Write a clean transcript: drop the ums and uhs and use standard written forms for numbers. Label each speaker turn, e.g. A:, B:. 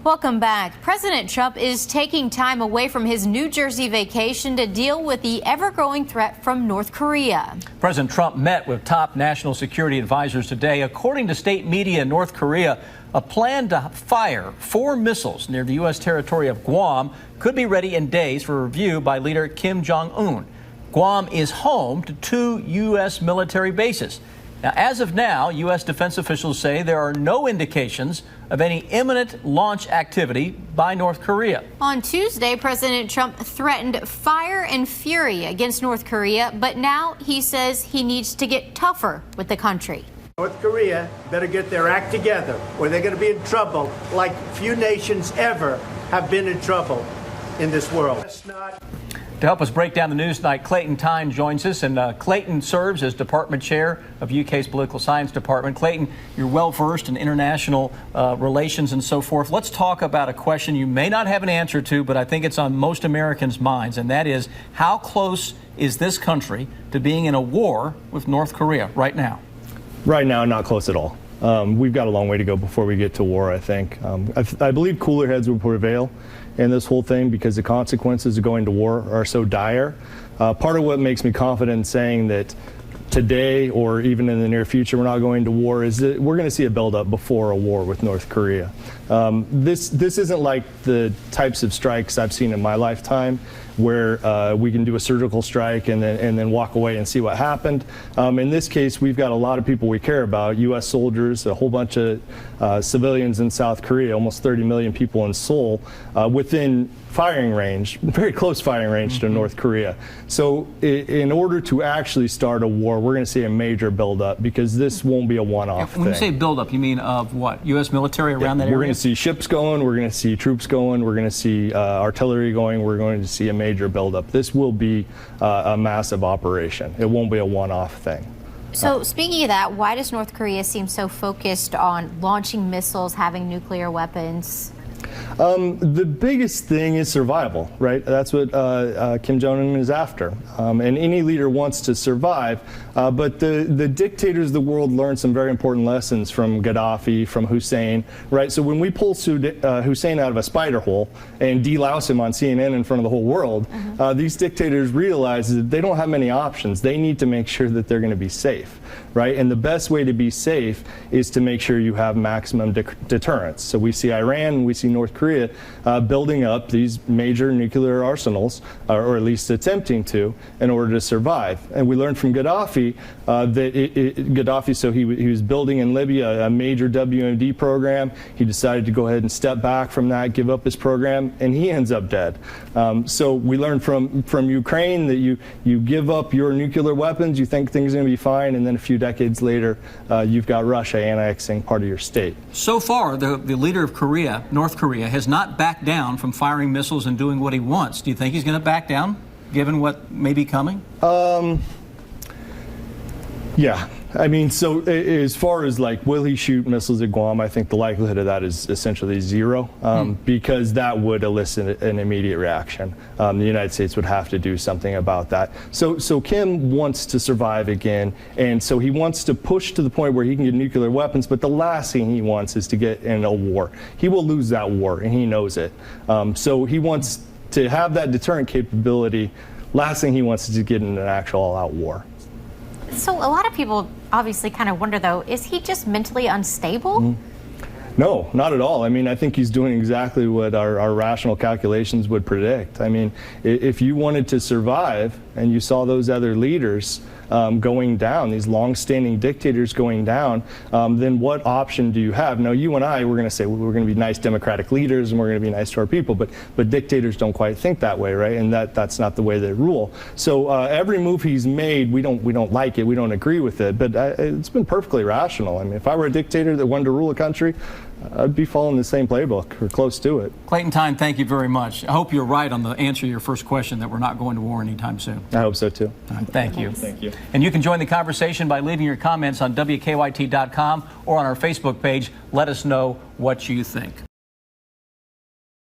A: Welcome back. President Trump is taking time away from his New Jersey vacation to deal with the ever-growing threat from North Korea.
B: President Trump met with top national security advisors today. According to state media in North Korea, a plan to fire 4 missiles near the U.S. territory of Guam could be ready in days for review by leader Kim Jong-un. Guam is home to 2 U.S. military bases. Now, as of now, U.S. defense officials say there are no indications of any imminent launch activity by North Korea.
A: On Tuesday, President Trump threatened fire and fury against North Korea, but now he says he needs to get tougher with the country.
C: North Korea better get their act together, or they're going to be in trouble like few nations ever have been in trouble in this world.
B: To help us break down the news tonight, Clayton Thyne joins us, and Clayton serves as department chair of UK's political science department. Clayton, you're well versed in international relations and so forth. Let's talk about a question you may not have an answer to, but I think it's on most Americans' minds, and that is, how close is this country to being in a war with North Korea right now?
D: Right now, not close at all. We've got a long way to go before we get to war, I think. I believe cooler heads will prevail in this whole thing because the consequences of going to war are so dire. Part of what makes me confident in saying that today or even in the near future we're not going to war is that we're going to see a buildup before a war with North Korea. This isn't like the types of strikes I've seen in my lifetime where we can do a surgical strike and then walk away and see what happened. In this case, we've got a lot of people we care about, U.S. soldiers, a whole bunch of civilians in South Korea, almost 30 million people in Seoul, within firing range, very close firing range to North Korea. So in order to actually start a war, we're going to see a major buildup because this won't be a one-off thing.
B: When you say buildup, you mean of what? U.S. military around that area?
D: We're going to see ships going, we're going to see troops going, we're going to see artillery going, we're going to see a major buildup. This will be a massive operation. It won't be a one-off thing.
A: So speaking of that, why does North Korea seem so focused on launching missiles, having nuclear weapons?
D: The biggest thing is survival, right? That's what Kim Jong-un is after. And any leader wants to survive. But the dictators of the world learned some very important lessons from Gaddafi, from Hussein, right? So when we pull Hussein out of a spider hole and delouse him on CNN in front of the whole world, these dictators realize that they don't have many options. They need to make sure that they're going to be safe, right? And the best way to be safe is to make sure you have maximum deterrence. So we see Iran, we see North Korea building up these major nuclear arsenals, or at least attempting to, in order to survive. And we learned from Gaddafi he was building in Libya a major WMD program. He decided to go ahead and step back from that, give up his program, and he ends up dead. So we learned from Ukraine that you give up your nuclear weapons, you think things are going to be fine, and then a few decades later, you've got Russia annexing part of your state.
B: So far, the leader of Korea, North Korea, has not backed down from firing missiles and doing what he wants. Do you think he's going to back down, given what may be coming?
D: Yeah. I mean, so as far as like, will he shoot missiles at Guam, I think the likelihood of that is essentially zero, because that would elicit an immediate reaction. The United States would have to do something about that. So Kim wants to survive again, and so he wants to push to the point where he can get nuclear weapons, but the last thing he wants is to get in a war. He will lose that war, and he knows it. So he wants to have that deterrent capability. Last thing he wants is to get in an actual all-out war.
A: So a lot of people obviously kind of wonder, though, is he just mentally unstable?
D: No, not at all. I mean, I think he's doing exactly what our rational calculations would predict. I mean, if you wanted to survive and you saw those other leaders going down, these long-standing dictators going down, then what option do you have? Now, you and I, we're going to say we're going to be nice democratic leaders and we're going to be nice to our people, but dictators don't quite think that way, right? And that's not the way they rule. So every move he's made, we don't like it, we don't agree with it, but it's been perfectly rational. I mean, if I were a dictator that wanted to rule a country, I'd be following the same playbook or close to it.
B: Clayton Thyne, thank you very much. I hope you're right on the answer to your first question that we're not going to war anytime soon.
D: I hope so too.
B: Thank you.
D: Thank you.
B: And you can join the conversation by leaving your comments on WKYT.com or on our Facebook page. Let us know what you think.